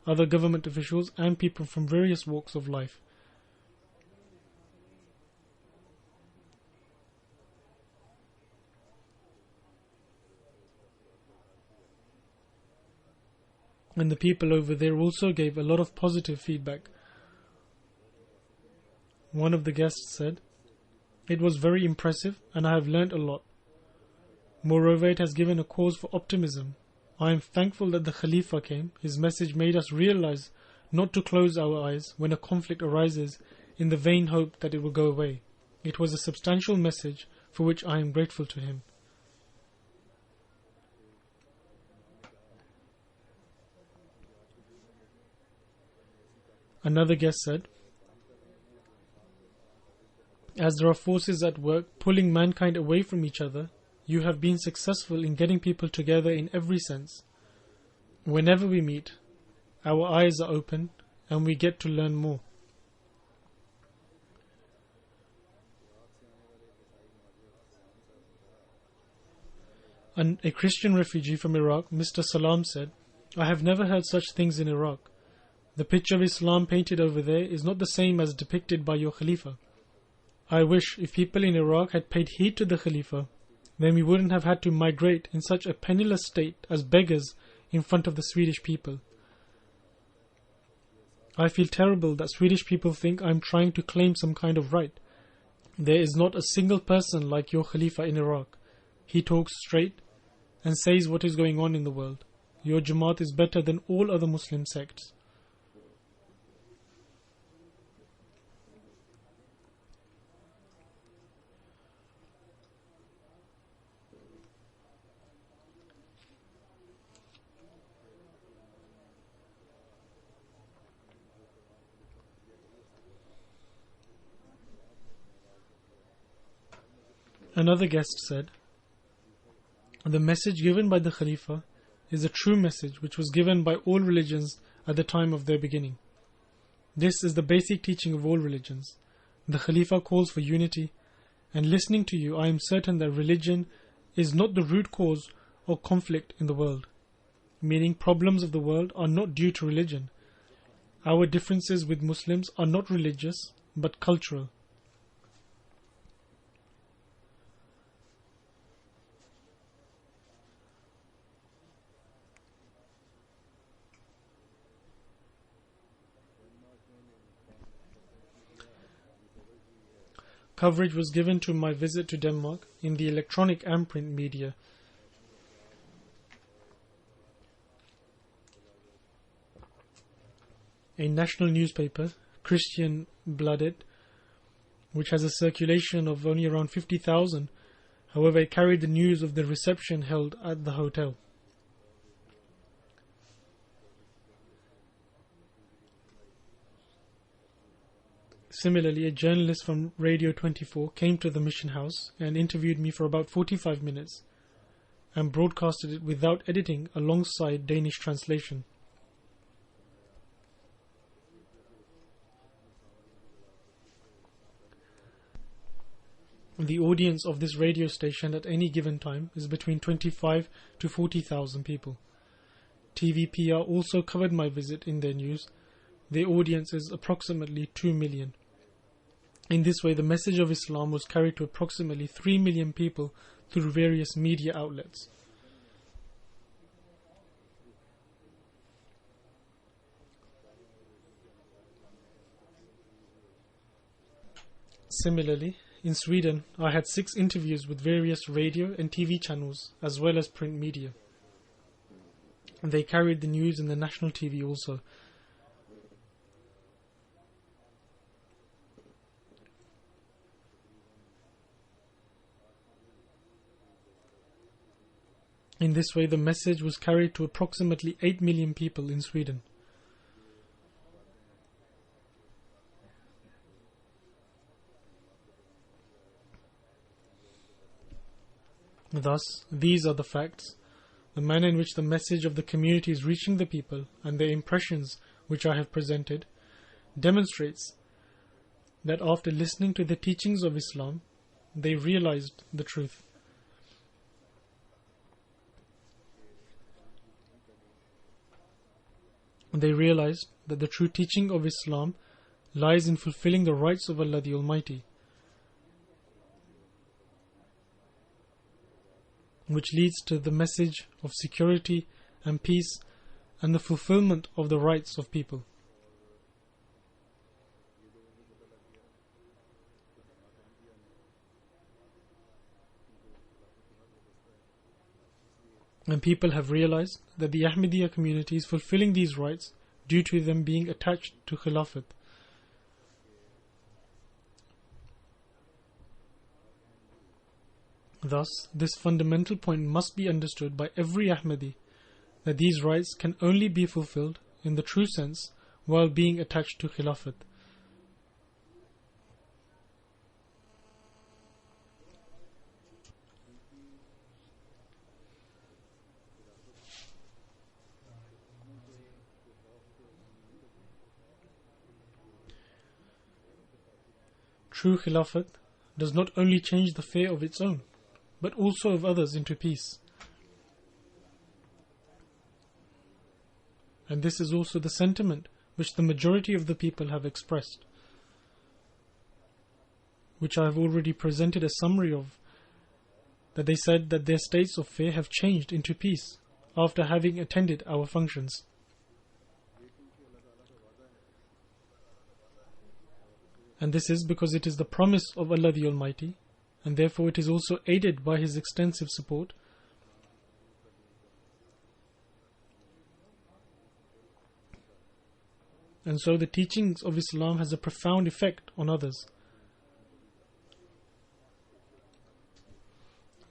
other government officials and people from various walks of life. And the people over there also gave a lot of positive feedback. One of the guests said, "It was very impressive and I have learnt a lot. Moreover, it has given a cause for optimism. I am thankful that the Khalifa came. His message made us realize not to close our eyes when a conflict arises in the vain hope that it will go away. It was a substantial message for which I am grateful to him." Another guest said, "As there are forces at work pulling mankind away from each other, you have been successful in getting people together in every sense. Whenever we meet, our eyes are open and we get to learn more." A Christian refugee from Iraq, Mr. Salam, said, "I have never heard such things in Iraq. The picture of Islam painted over there is not the same as depicted by your Khalifa. I wish if people in Iraq had paid heed to the Khalifa, then we wouldn't have had to migrate in such a penniless state as beggars in front of the Swedish people. I feel terrible that Swedish people think I'm trying to claim some kind of right. There is not a single person like your Khalifa in Iraq. He talks straight and says what is going on in the world. Your Jamaat is better than all other Muslim sects. Another guest said, the message given by the Khalifa is a true message which was given by all religions at the time of their beginning. This is the basic teaching of all religions. The Khalifa calls for unity, and listening to you, I am certain that religion is not the root cause of conflict in the world, meaning problems of the world are not due to religion. Our differences with Muslims are not religious, but cultural. Coverage was given to my visit to Denmark in the electronic and print media. A national newspaper, Christian Bladet, which has a circulation of only around 50,000, however, it carried the news of the reception held at the hotel. Similarly, a journalist from Radio 24 came to the mission house and interviewed me for about 45 minutes and broadcasted it without editing alongside Danish translation. The audience of this radio station at any given time is between 25 to 40,000 people. TVPR also covered my visit in their news. The audience is approximately 2 million. In this way, the message of Islam was carried to approximately 3 million people through various media outlets. Similarly, in Sweden, I had 6 interviews with various radio and TV channels as well as print media. And they carried the news in the national TV also. In this way, the message was carried to approximately 8 million people in Sweden. Thus, these are the facts, the manner in which the message of the community is reaching the people, and their impressions which I have presented, demonstrates that after listening to the teachings of Islam, they realized the truth. They realized that the true teaching of Islam lies in fulfilling the rights of Allah the Almighty, which leads to the message of security and peace and the fulfillment of the rights of people. And people have realized that the Ahmadiyya community is fulfilling these rights due to them being attached to Khilafat. Thus, this fundamental point must be understood by every Ahmadi, that these rights can only be fulfilled in the true sense while being attached to Khilafat. True Khilafat does not only change the fate of its own, but also of others into peace. And this is also the sentiment which the majority of the people have expressed, which I have already presented a summary of, that they said that their states of fear have changed into peace after having attended our functions. And this is because it is the promise of Allah the Almighty, and therefore it is also aided by His extensive support. And so the teachings of Islam has a profound effect on others.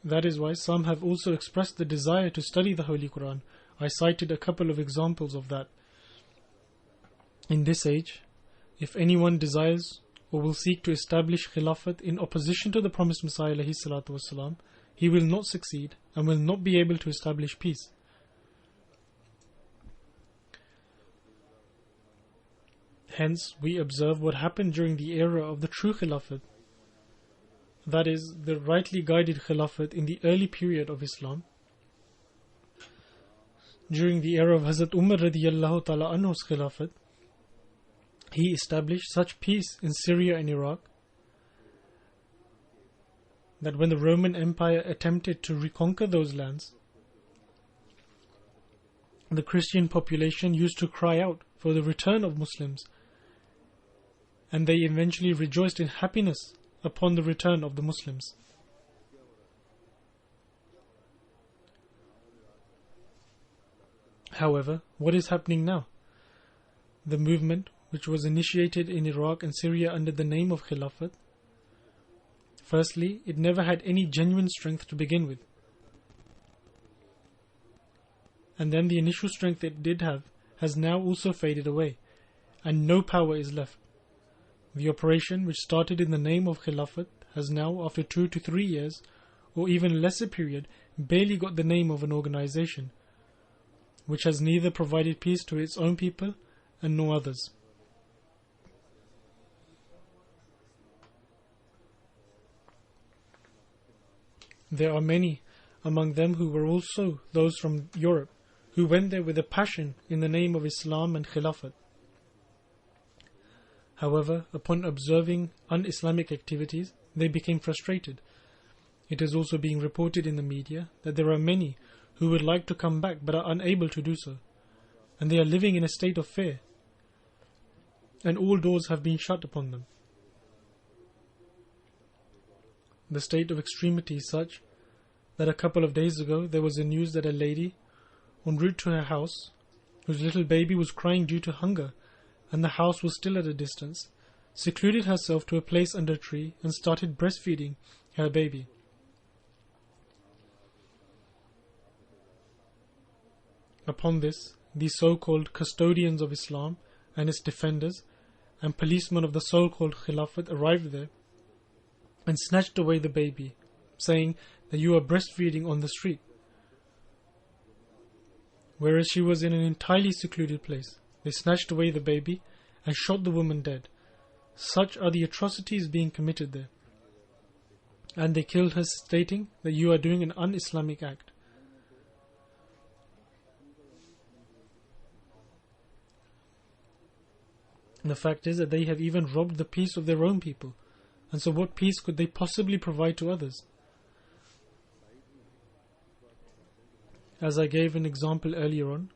That is why some have also expressed the desire to study the Holy Quran. I cited a couple of examples of that. In this age, if anyone desires or will seek to establish Khilafat in opposition to the promised Messiah ﷺ, he will not succeed and will not be able to establish peace. Hence, we observe what happened during the era of the true Khilafat, that is, the rightly guided Khilafat in the early period of Islam. During the era of Hazrat Umar radiyallahu ta'ala anhu's Khilafat, he established such peace in Syria and Iraq that when the Roman Empire attempted to reconquer those lands, the Christian population used to cry out for the return of Muslims, and they eventually rejoiced in happiness upon the return of the Muslims. However, what is happening now? The movement, which was initiated in Iraq and Syria under the name of Khilafat, firstly, it never had any genuine strength to begin with. And then the initial strength it did have has now also faded away, and no power is left. The operation, which started in the name of Khilafat, has now, after 2 to 3 years, or even lesser period, barely got the name of an organization, which has neither provided peace to its own people and no others. There are many among them who were also those from Europe, who went there with a passion in the name of Islam and Khilafat. However, upon observing un-Islamic activities, they became frustrated. It is also being reported in the media that there are many who would like to come back but are unable to do so, and they are living in a state of fear, and all doors have been shut upon them. The state of extremity is such that a couple of days ago there was a news that a lady, en route to her house, whose little baby was crying due to hunger, and the house was still at a distance, secluded herself to a place under a tree and started breastfeeding her baby. Upon this, the so-called custodians of Islam and its defenders and policemen of the so-called Khilafat arrived there and snatched away the baby, saying that you are breastfeeding on the street, whereas she was in an entirely secluded place. They snatched away the baby and shot the woman dead. Such are the atrocities being committed there. And they killed her, stating that you are doing an un-Islamic act. The fact is that they have even robbed the peace of their own people. And so what peace could they possibly provide to others? As I gave an example earlier on,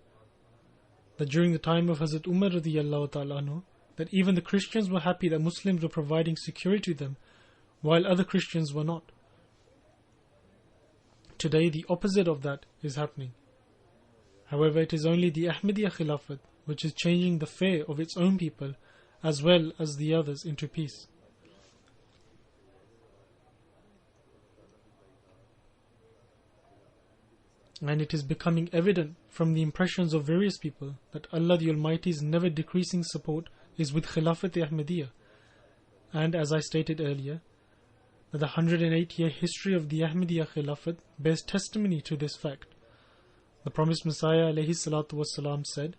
that during the time of Hazrat Umar radiyallahu ta'ala anhu, that even the Christians were happy that Muslims were providing security to them, while other Christians were not. Today the opposite of that is happening. However, it is only the Ahmadiyya Khilafat which is changing the fear of its own people as well as the others into peace. And it is becoming evident from the impressions of various people that Allah the Almighty's never decreasing support is with Khilafat Ahmadiyya. And as I stated earlier, that the 108-year history of the Ahmadiyya Khilafat bears testimony to this fact. The promised Messiah ﷺ said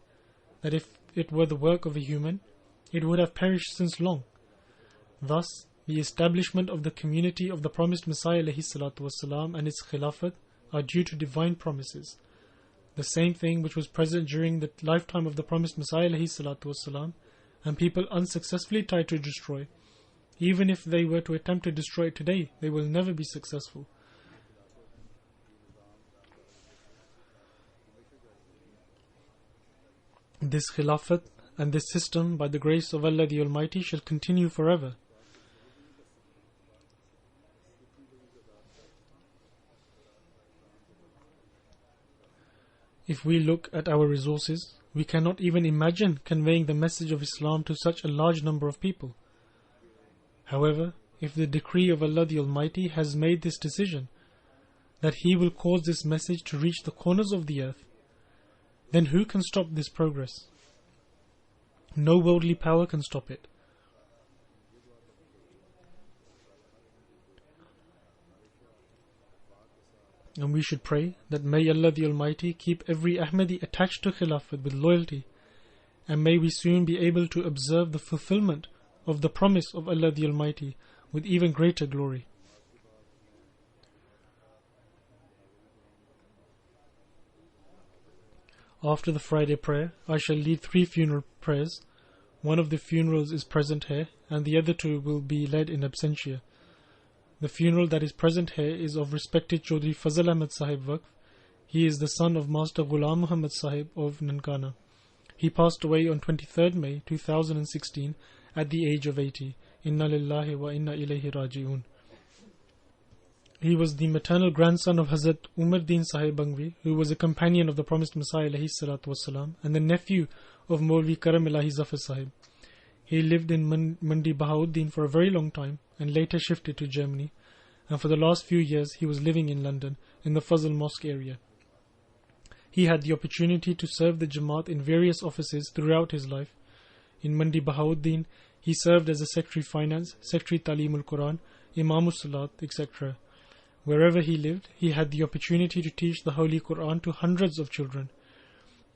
that if it were the work of a human, it would have perished since long. Thus, the establishment of the community of the promised Messiah ﷺ and its Khilafat are due to divine promises. The same thing which was present during the lifetime of the promised Messiah ﷺ, and people unsuccessfully tried to destroy. Even if they were to attempt to destroy it today, they will never be successful. This Khilafat and this system, by the grace of Allah the Almighty, shall continue forever. If we look at our resources, we cannot even imagine conveying the message of Islam to such a large number of people. However, if the decree of Allah the Almighty has made this decision, that He will cause this message to reach the corners of the earth, then who can stop this progress? No worldly power can stop it. And we should pray that may Allah the Almighty keep every Ahmadi attached to Khilafat with loyalty, and may we soon be able to observe the fulfillment of the promise of Allah the Almighty with even greater glory. After the Friday prayer, I shall lead 3 funeral prayers. One of the funerals is present here, and the other 2 will be led in absentia. The funeral that is present here is of respected Chaudhry Fazal Ahmad Sahib Waqf. He is the son of Master Ghulam Muhammad Sahib of Nankana. He passed away on 23rd May 2016 at the age of 80. Inna lillahi wa inna ilayhi raji'un. He was the maternal grandson of Hazrat Umar Din Sahib Bangvi, who was a companion of the promised Messiah alayhi salatu wasalam, and the nephew of Maulvi Karam Ilahi Zafar Sahib. He lived in Mandi Bahauddin for a very long time and later shifted to Germany, and for the last few years he was living in London in the Fazl Mosque area. He had the opportunity to serve the Jamaat in various offices throughout his life. In Mandi Bahauddin, he served as a Secretary Finance, Secretary Talimul Quran, Imamul Salat, etc. Wherever he lived, he had the opportunity to teach the Holy Quran to hundreds of children.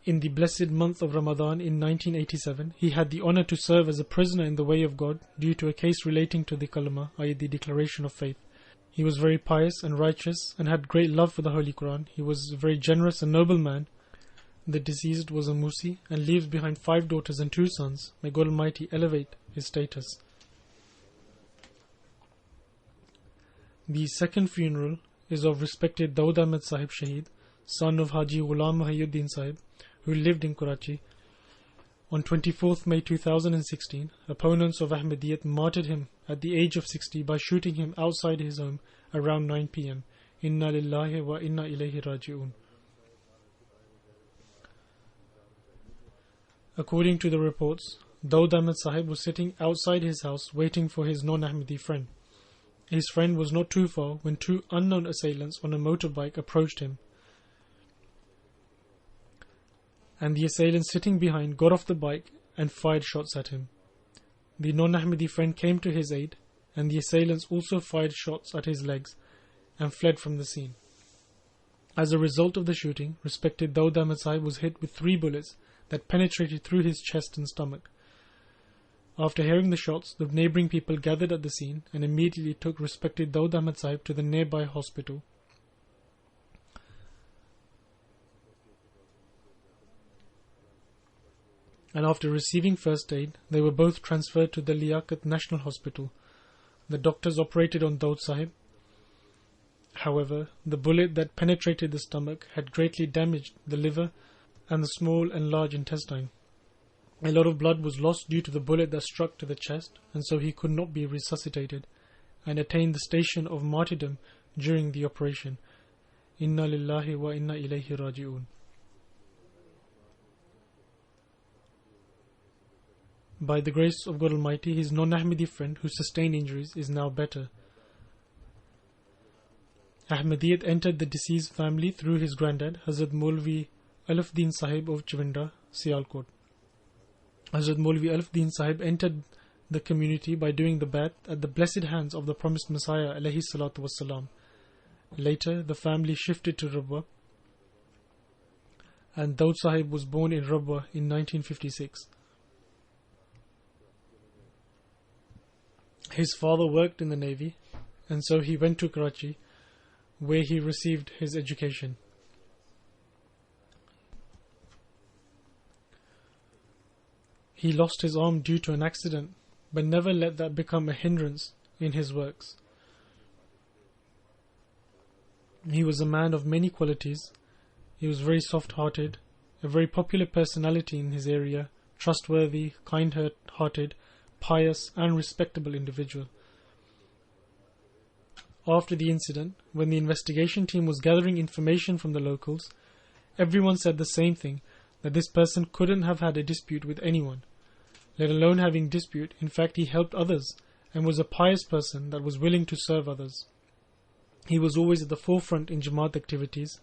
In the blessed month of Ramadan in 1987, he had the honor to serve as a prisoner in the way of God due to a case relating to the Kalama, i.e. the declaration of faith. He was very pious and righteous and had great love for the Holy Quran. He was a very generous and noble man. The deceased was a Musi and leaves behind 5 daughters and 2 sons. May God Almighty elevate his status. The second funeral is of respected Daud Ahmed Sahib Shaheed, son of Haji Ghulam Muhyiddin Sahib, who lived in Karachi. On 24th May 2016, opponents of Ahmadiyyat martyred him at the age of 60 by shooting him outside his home around 9 p.m. Inna lillahi wa inna ilayhi raji'un. According to the reports, Daud Ahmed Sahib was sitting outside his house waiting for his non-Ahmadi friend. His friend was not too far when 2 unknown assailants on a motorbike approached him, and the assailant sitting behind got off the bike and fired shots at him. The non-Ahmadi friend came to his aid, and the assailants also fired shots at his legs and fled from the scene. As a result of the shooting, respected Daud Ahmed Sahib was hit with 3 bullets that penetrated through his chest and stomach. After hearing the shots, the neighbouring people gathered at the scene and immediately took respected Daud Ahmed Sahib to the nearby hospital. And after receiving first aid, they were both transferred to the Liaquat National Hospital. The doctors operated on Daud Sahib. However, the bullet that penetrated the stomach had greatly damaged the liver and the small and large intestine. A lot of blood was lost due to the bullet that struck to the chest, and so he could not be resuscitated and attained the station of martyrdom during the operation. Inna lillahi wa inna ilayhi raji'un. By the grace of God Almighty, his non-Ahmadi friend who sustained injuries is now better. Ahmadiyyat entered the deceased family through his granddad, Hazrat Maulvi Alafdin Sahib of Chawinda, Sialkot. Hazrat Maulvi Alafdin Sahib entered the community by doing the Bai'at at the blessed hands of the promised Messiah alayhi salatu wassalam. Later, the family shifted to Rabwa, and Daud Sahib was born in Rabwa in 1956. His father worked in the Navy, and so he went to Karachi, where he received his education. He lost his arm due to an accident, but never let that become a hindrance in his works. He was a man of many qualities. He was very soft-hearted, a very popular personality in his area, trustworthy, kind-hearted, pious and respectable individual. After the incident, when the investigation team was gathering information from the locals, everyone said the same thing, that this person couldn't have had a dispute with anyone, let alone having dispute. In fact, he helped others and was a pious person that was willing to serve others. He was always at the forefront in Jamaat activities,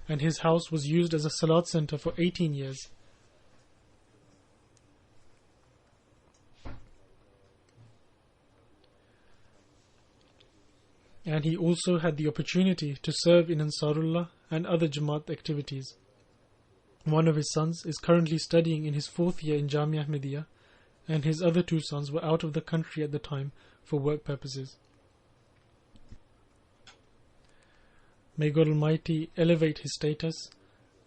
and his house was used as a Salat center for 18 years. And he also had the opportunity to serve in Ansarullah and other Jamaat activities. One of his sons is currently studying in his 4th year in Jamia Ahmadiyya, and his other 2 sons were out of the country at the time for work purposes. May God Almighty elevate his status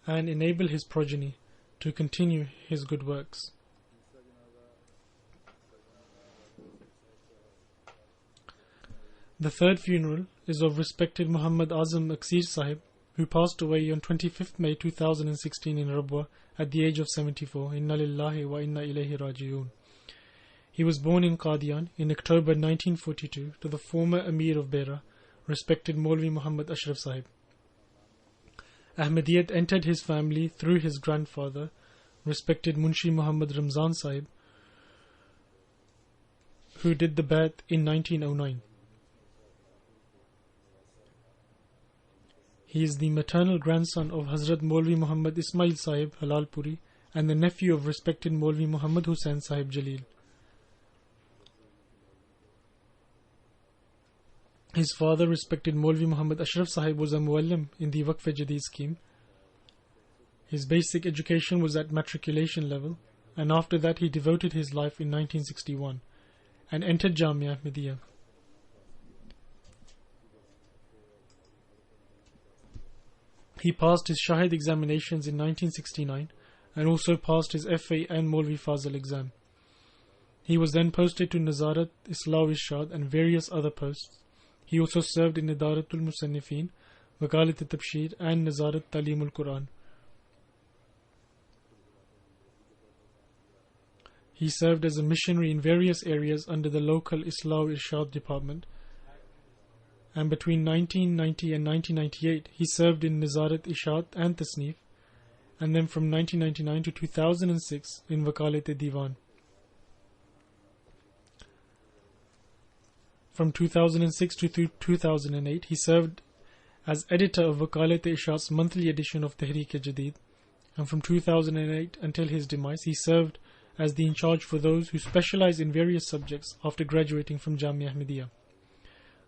and enable his progeny to continue his good works. The third funeral is of respected Muhammad Azam Aksir Sahib, who passed away on 25th May 2016 in Rabwa at the age of 74. Inna lillahi wa inna ilayhi raji'un. He was born in Qadian in October 1942 to the former Amir of Beira, respected Maulvi Muhammad Ashraf Sahib. Ahmadiyyat entered his family through his grandfather, respected Munshi Muhammad Ramzan Sahib, who did the Bai'at in 1909. He is the maternal grandson of Hazrat Maulvi Muhammad Ismail Sahib Halalpuri and the nephew of respected Maulvi Muhammad Hussain Sahib Jalil. His father, respected Maulvi Muhammad Ashraf Sahib, was a muallim in the Waqf-e-Jadid scheme. His basic education was at matriculation level, and after that he devoted his life in 1961 and entered Jamia Ahmadiyya. He passed his Shahid examinations in 1969 and also passed his FA and Maulvi Fazal exam. He was then posted to Nazarat, Islah Irshad and various other posts. He also served in Idaratul Musannifin, Wakalat Tabshir and Nazarat Talimul Quran. He served as a missionary in various areas under the local Islah Irshad department, and between 1990 and 1998 he served in Nazarat Ishat and Tasnif, and then from 1999 to 2006 in Wakalat-e-Diwan. From 2006 to 2008 he served as editor of Wakalat-e-Ishat's monthly edition of Tehreek-e-Jadid, and from 2008 until his demise he served as the in-charge for those who specialize in various subjects after graduating from Jamia Ahmadiyya.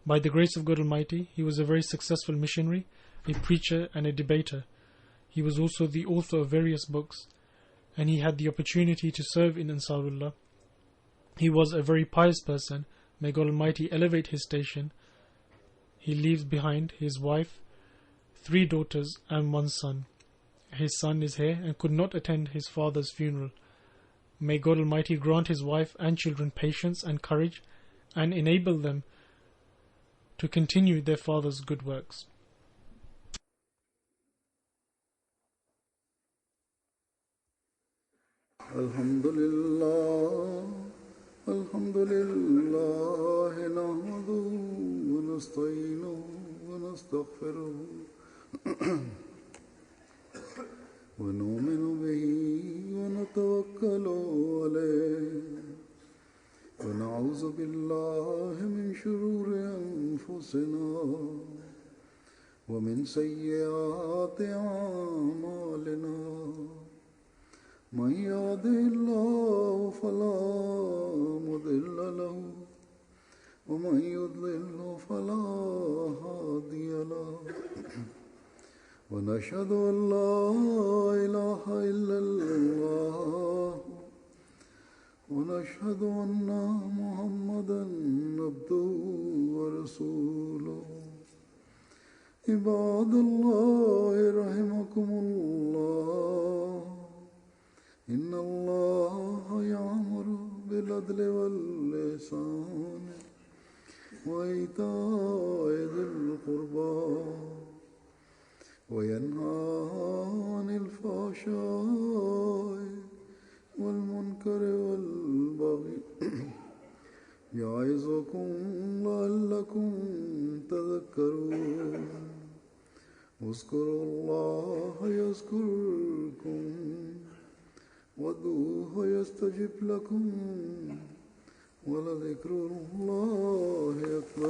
By the grace of God Almighty, he was a very successful missionary, a preacher and a debater. He was also the author of various books, and he had the opportunity to serve in Ansarullah. He was a very pious person. May God Almighty elevate his station. He leaves behind his wife, 3 daughters and 1 son. His son is here and could not attend his father's funeral. May God Almighty grant his wife and children patience and courage and enable them to continue their father's good works. Alhamdulillah, Alhamdulillah, nahmaduhu wa nasta'inuhu wa nastaghfiruhu wa nu'minu bihi wa natawakkalu alayhi wa na'udhu billahi min shururi anfusina wa min sayyiati a'malina. من يهده الله فلا مضل له ومن يضلل فلا هادي له ونشهد أن لا إله إلا الله ونشهد أن محمدا عبده ورسوله. عباد الله رحمكم الله، إن الله يأمر بالعدل والإحسان وإيتاء ذي القربى وينهى عن الفحشاء والمنكر والبغي يعظكم لعلكم تذكرون اذكروا الله يذكركم وادعوه يستجب لكم ولذكر الله أكبر